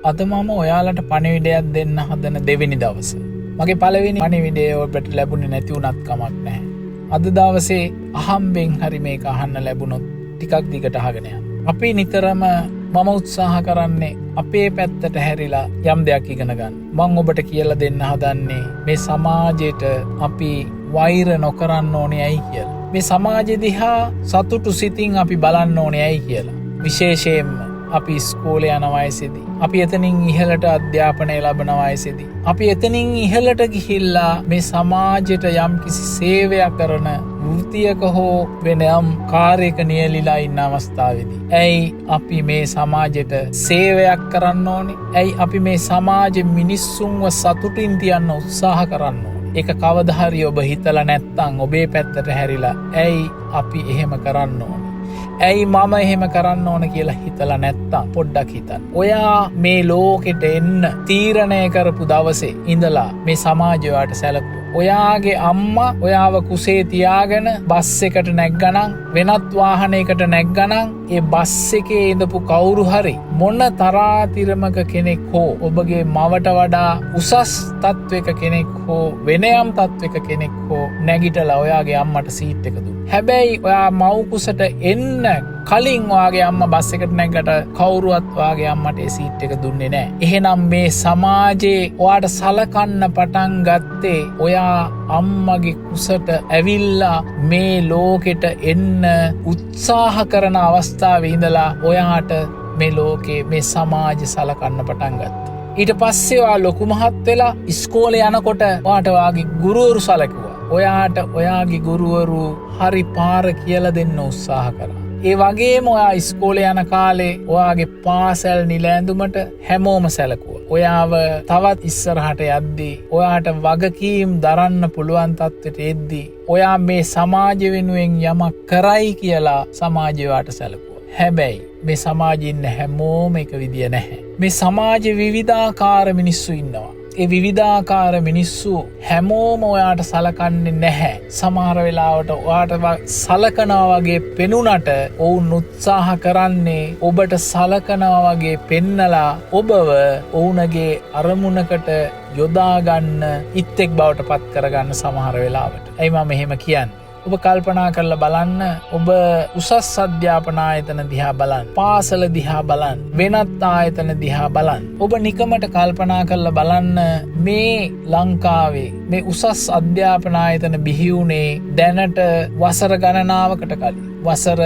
අද මම ඔයාලට පණිවිඩයක් දෙන්න හදන දෙවෙනි දවස. මගේ පළවෙනි පණිවිඩය ඔබට ලැබුණේ නැති වුණත් කමක් නැහැ. අද දවසේ අහම්බෙන් හරි මේක අහන්න ලැබුණොත් ටිකක් දිගට අහගෙන යන්න. අපි නිතරම මම උත්සාහ කරන්නේ අපේ පැත්තට හැරිලා යම් දෙයක් ඉගෙන ගන්න. මම ඔබට කියලා දෙන්න හදන්නේ මේ සමාජයට අපි වෛර නොකරන්න ඕනේ ඇයි කියලා. මේ සමාජෙ දිහා සතුටු සිතින් අපි බලන්න ඕනේ ඇයි කියලා. විශේෂයෙන්ම අපි ඉස්කෝලේ යන වයසේදී, අපි එතනින් ඉහළට අධ්‍යාපනය ලබන වයසේදී, අපි එතනින් ඉහළට ගිහිල්ලා මේ සමාජයට යම්කිසි සේවයක් කරන වෘත්තියක හෝ වෙනම කාර්යයක නියැලිලා ඉන්න අවස්ථාවේදී ඇයි අපි මේ සමාජයට සේවයක් කරන්න ඕනේ? ඇයි අපි මේ සමාජෙ මිනිස්සුන්ව සතුටින් තියන්න උත්සාහ කරන්න ඕනේ? ඒක කවදා හරි ඔබ හිතලා නැත්නම් ඔබේ පැත්තට හැරිලා ඇයි අපි එහෙම කරන්න ඕනේ? ඇයි මම එහෙම කරන්න ඕන කියලා හිතලා නැත්තම් පොඩ්ඩක් හිතන්න. ඔයා මේ ලෝකෙට එන්න තීරණය කරපු දවසේ ඉඳලා මේ සමාජය ඔයාට සැලකුවා. ඔයාගේ අම්මා ඔයාව කුසේ තියාගෙන බස් එකට නැග්ගනම්, වෙනත් වාහනයකට නැග්ගනම්, ඒ බස් එකේ ඉඳපු කවුරු හරි මොන තරාතිරමක කෙනෙක් හෝ ඔබගේ මවට වඩා උසස් තත්වයක කෙනෙක් හෝ වෙනයම් තත්වයක කෙනෙක් හෝ නැගිටලා ඔයාගේ අම්මට සීට් එක දුන්නා. හැබැයි ඔයා මව් කුසට එන්න කලින් ඔයාගේ අම්මා බස් එකට නැග්ගට කවුරුවත් ඔයාගේ අම්මට ඒ සීට් එක දුන්නේ නැහැ. එහෙනම් මේ සමාජයේ ඔයාට සලකන්න පටන් ගත්තේ ඔයා අම්මගේ කුසට ඇවිල්ලා මේ ලෝකෙට එන්න උත්සාහ කරන අවස්ථාවේ ඉඳලා ඔයාට මේ ලෝකේ මේ සමාජය සලකන්න පටන් ගත්තා. ඊට පස්සේ ඔයා ලොකු මහත් වෙලා ඉස්කෝලේ යනකොට ඔයාට ඔයාගේ ගුරුවරු සලකුවා. ඔයාට ඔයාගේ ගුරුවරු හරි පාර කියලා දෙන්න උත්සාහ කරා. ඒ වගේම ඔයා ඉස්කෝලේ යන කාලේ ඔයාගේ පාසල් නිල ඇඳුමට හැමෝම සැලකුවා. ඔයාව තවත් ඉස්සරහට යද්දී ඔයාට වගකීම් දරන්න පුළුවන් තත්ත්වයට එද්දී ඔයා මේ සමාජ වෙනුවෙන් යමක් කරයි කියලා සමාජය ඔයාට සැලකුවා. හැබැයි මේ සමාජයේ ඉන්න හැමෝම එක විදිය නැහැ. මේ සමාජයේ විවිධාකාර මිනිස්සු ඉන්නවා. ඒ විවිධාකාර මිනිස්සු හැමෝම ඔයාට සලකන්නේ නැහැ. සමහර වෙලාවට ඔයාට සලකනවා වගේ පෙනුනට ඔවුන් උත්සාහ කරන්නේ ඔබට සලකනවා වගේ පෙන්නලා ඔබව ඔවුන්ගේ අරමුණකට යොදාගන්න, ඉත්තෙක් බවට පත් කරගන්න සමහර වෙලාවට. ඇයි මම එහෙම කියන්නේ? ඔබ කල්පනා කරලා බලන්න. ඔබ උසස් අධ්‍යාපන ආයතන දිහා බලන්න, පාසල දිහා බලන්න, වෙනත් ආයතන දිහා බලන්න. ඔබ නිකමට කල්පනා කරලා බලන්න මේ ලංකාවේ මේ උසස් අධ්‍යාපන ආයතන බිහි වුණේ දැනට වසර ගණනාවකට කලින්. වසර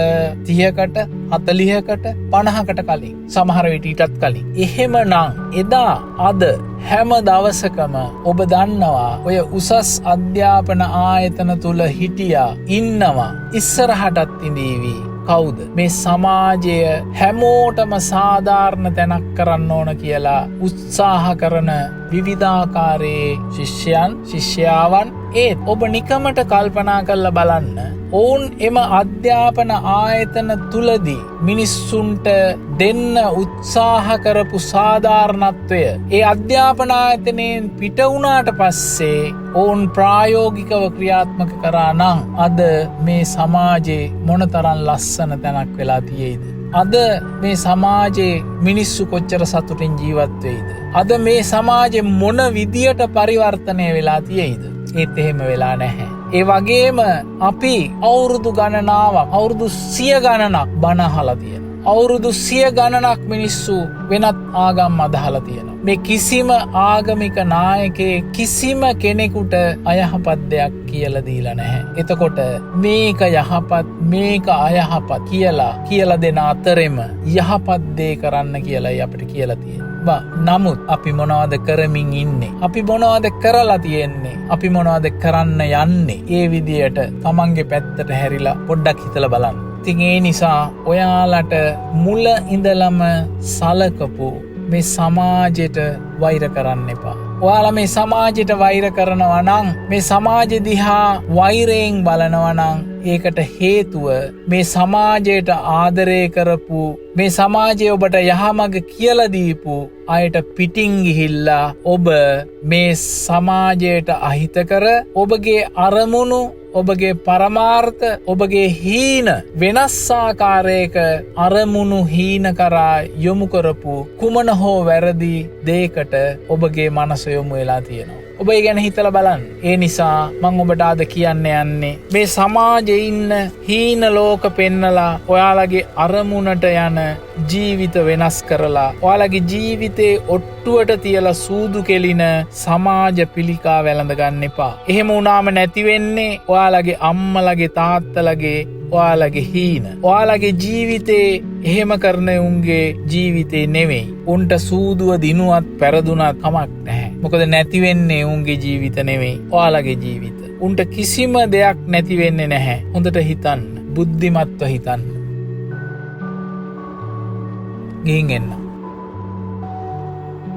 30කට 40කට 50කට කලින්, සමහර විට ඊටත් කලින්. එහෙමනම් එදා අද හැම දවසකම ඔබ දන්නවා ඔය උසස් අධ්‍යාපන ආයතන තුල හිටියා, ඉන්නවා, ඉස්සරහටත් ඉඳීවි. කවුද? මේ සමාජය හැමෝටම සාධාරණ තැනක් කරන්න ඕන කියලා උත්සාහ කරන විවිධාකාරයේ ශිෂ්‍යයන්, ශිෂ්‍යාවන්. ඒත් ඔබ නිකමට කල්පනා කරලා බලන්න, ඔවුන් එම අධ්‍යාපන ආයතන තුලදී මිනිස්සුන්ට දෙන්න උත්සාහ කරපු සාධාරණත්වය ඒ අධ්‍යාපන ආයතනයෙන් පිට වුණාට පස්සේ ඔවුන් ප්‍රායෝගිකව ක්‍රියාත්මක කරා නම් අද මේ සමාජයේ මොනතරම් ලස්සන තැනක් වෙලා තියෙයිද? අද මේ සමාජයේ මිනිස්සු කොච්චර සතුටින් ජීවත් වෙයිද? අද මේ සමාජයේ මොන විදියට පරිවර්තනය වෙලා තියෙයිද? ඒත් එහෙම වෙලා නැහැ. ඒ වගේම අපි අවුරුදු ගණනාවක්, අවුරුදු 100 ගණනක් බණ අහලා තියෙනවා. අවුරුදු 100 ගණනක් මිනිස්සු වෙනත් ආගම් අදහලා තියෙනවා. මේ කිසිම ආගමික නායකයෙක් කිසිම කෙනෙකුට අයහපත් දෙයක් කියලා දීලා නැහැ. එතකොට මේක යහපත්, මේක අයහපත් කියලා දෙන අතරෙම යහපත් දේ කරන්න කියලායි අපිට කියලා තියෙන්නේ. නමුත් අපි මොනවද කරමින් ඉන්නේ? අපි මොනවද කරලා තියෙන්නේ? අපි මොනවද කරන්න යන්නේ? ඒ විදියට තමන්ගේ පැත්තට හැරිලා පොඩ්ඩක් හිතලා බලන්න. ඉතින් ඒ නිසා ඔයාලට මුල ඉඳලම සලකපු මේ සමාජයට වෛර කරන්න එපා. ඔයාලා මේ සමාජයට වෛර කරනවා නම්, මේ සමාජය දිහා වෛරයෙන් බලනවා නම් ඒකට හේතුව මේ සමාජයට ආදරය කරපු මේ සමාජය ඔබට යහමඟ කියලා දීපු අයට පිටින් ගිහිල්ලා ඔබ මේ සමාජයට අහිතකර ඔබගේ අරමුණු ඔබගේ පරමාර්ථ ඔබගේ හීන වෙනස් ආකාරයක අරමුණු හීන කරා යොමු කරපු කුමන හෝ වැරදි දෙයකට ඔබගේ මනස යොමු වෙලා තියෙනවා. ඔබ ඒ ගැන හිතලා බලන්න. ඒ නිසා මම ඔබට අද කියන්න යන්නේ මේ සමාජයේ ඉන්න හීන ලෝක පෙන්නලා ඔයාලගේ අරමුණට යන ජීවිත වෙනස් කරලා ඔයාලගේ ජීවිතේ ඔට්ටුවට තියලා සූදු කෙලින සමාජ පිළිකා වැළඳ ගන්න එපා. එහෙම වුණාම නැති වෙන්නේ ඔයාලගේ අම්මලගේ තාත්තලගේ ඔයාලගේ හීන. ඔයාලගේ ජීවිතේ එහෙම කරන උන්ගේ ජීවිතේ නෙවෙයි. උන්ට සූදුව දිනුවත් පෙරදුනත් කමක් නැහැ. මොකද නැති වෙන්නේ උන්ගේ ජීවිත නෙවෙයි. ඔයාලගේ ජීවිත. උන්ට කිසිම දෙයක් නැති වෙන්නේ නැහැ. හොඳට හිතන්න. බුද්ධිමත්ව හිතන්න. ගිහින් එන්න.